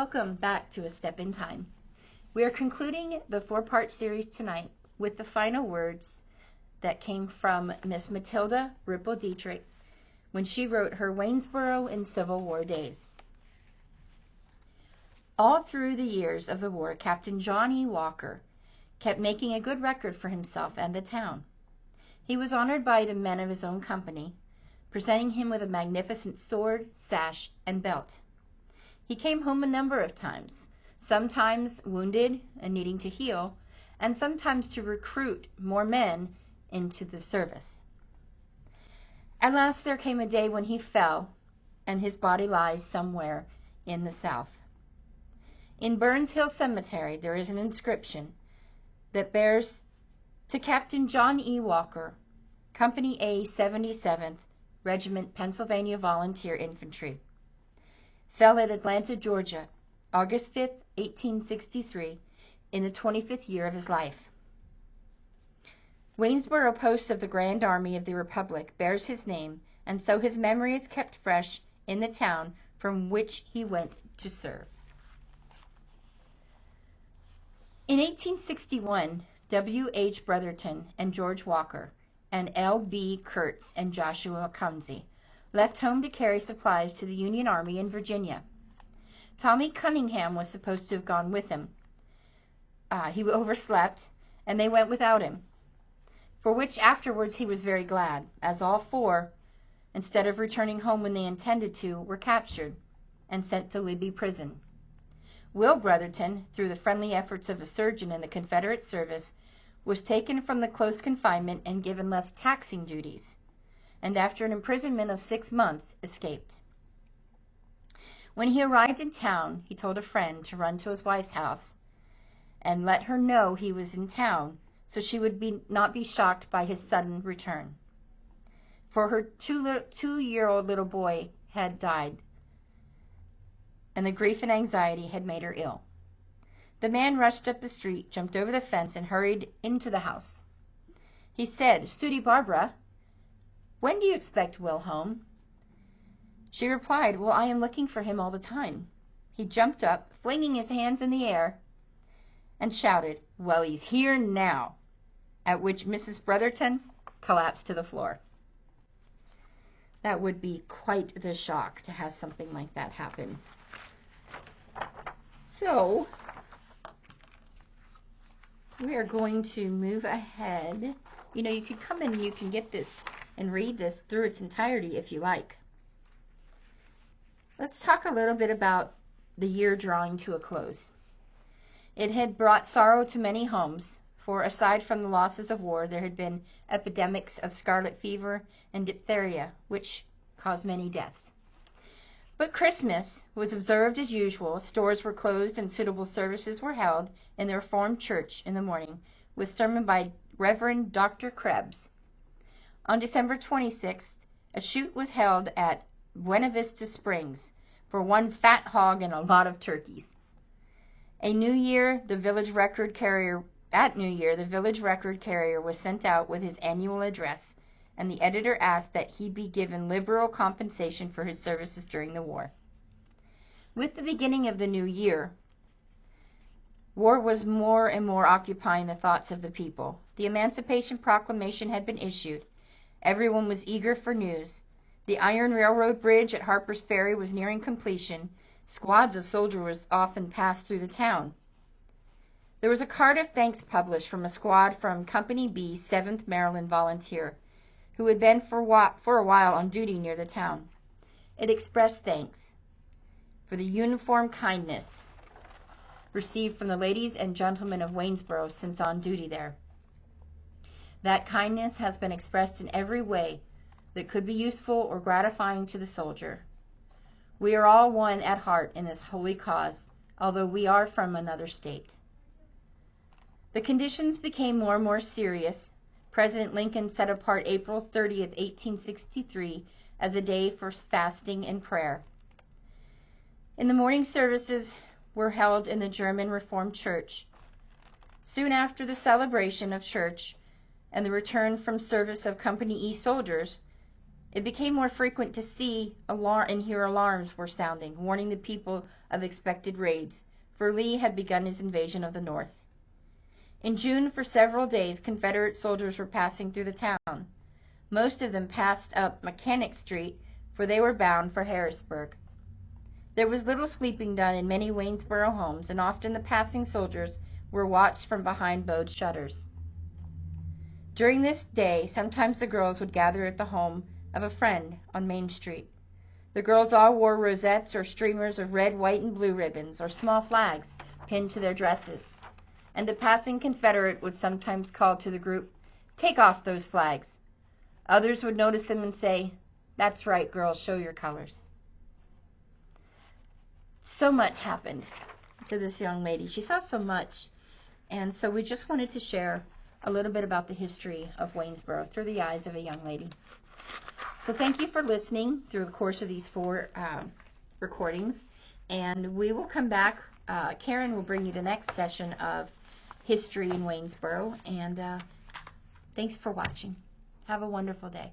Welcome back to A Step in Time. We are concluding the four-part series tonight with the final words that came from Miss Matilda Ripple Dietrich when she wrote her Waynesboro and Civil War days. All through the years of the war, Captain John E. Walker kept making a good record for himself and the town. He was honored by the men of his own company, presenting him with a magnificent sword, sash, and belt. He came home a number of times, sometimes wounded and needing to heal, and sometimes to recruit more men into the service. At last there came a day when he fell, and his body lies somewhere in the South. In Burns Hill Cemetery, there is an inscription that bears to Captain John E. Walker, Company A, 77th Regiment, Pennsylvania Volunteer Infantry. Fell at Atlanta, Georgia, August 5, 1863, in the 25th year of his life. Waynesboro Post of the Grand Army of the Republic bears his name, and so his memory is kept fresh in the town from which he went to serve. In 1861, W. H. Brotherton and George Walker, and L. B. Kurtz and Joshua Cumsey left home to carry supplies to the Union Army in Virginia. Tommy Cunningham was supposed to have gone with him. He overslept, and they went without him, for which afterwards he was very glad, as all four, instead of returning home when they intended to, were captured and sent to Libby Prison. Will Brotherton, through the friendly efforts of a surgeon in the Confederate service, was taken from the close confinement and given less taxing duties, and after an imprisonment of 6 months, escaped. When he arrived in town, he told a friend to run to his wife's house and let her know he was in town, so she would not be shocked by his sudden return. For her two-year-old little boy had died, and the grief and anxiety had made her ill. The man rushed up the street, jumped over the fence, and hurried into the house. He said, "Sooty Barbara, when do you expect Will home?" She replied, "Well, I am looking for him all the time." He jumped up, flinging his hands in the air, and shouted, "Well, he's here now," at which Mrs. Brotherton collapsed to the floor. That would be quite the shock to have something like that happen. So, we are going to move ahead. You know, you can come in and you can get this and read this through its entirety if you like. Let's talk a little bit about the year drawing to a close. It had brought sorrow to many homes, for aside from the losses of war, there had been epidemics of scarlet fever and diphtheria, which caused many deaths. But Christmas was observed as usual. Stores were closed and suitable services were held in the Reformed Church in the morning, with sermon by Reverend Dr. Krebs. On December 26th, a shoot was held at Buena Vista Springs for one fat hog and a lot of turkeys. At New Year, the village record carrier was sent out with his annual address, and the editor asked that he be given liberal compensation for his services during the war. With the beginning of the new year, war was more and more occupying the thoughts of the people. The Emancipation Proclamation had been issued. Everyone was eager for news. The iron railroad bridge at Harper's Ferry was nearing completion. Squads of soldiers often passed through the town. There was a card of thanks published from a squad from Company B, 7th Maryland Volunteer, who had been for a while on duty near the town. It expressed thanks for the uniform kindness received from the ladies and gentlemen of Waynesboro since on duty there. That kindness has been expressed in every way that could be useful or gratifying to the soldier. We are all one at heart in this holy cause, although we are from another state. The conditions became more and more serious. President Lincoln set apart April 30th, 1863 as a day for fasting and prayer. In the morning services were held in the German Reformed Church. Soon after the celebration of church and the return from service of Company E soldiers, it became more frequent to see and hear alarms were sounding, warning the people of expected raids, for Lee had begun his invasion of the North. In June, for several days, Confederate soldiers were passing through the town. Most of them passed up Mechanic Street, for they were bound for Harrisburg. There was little sleeping done in many Waynesboro homes, and often the passing soldiers were watched from behind bowed shutters. During this day, sometimes the girls would gather at the home of a friend on Main Street. The girls all wore rosettes or streamers of red, white, and blue ribbons, or small flags pinned to their dresses. And the passing Confederate would sometimes call to the group, "Take off those flags." Others would notice them and say, "That's right, girls, show your colors." So much happened to this young lady. She saw so much. And so we just wanted to share a little bit about the history of Waynesboro through the eyes of a young lady. So thank you for listening through the course of these 4 recordings. And we will come back. Karen will bring you the next session of history in Waynesboro. And thanks for watching. Have a wonderful day.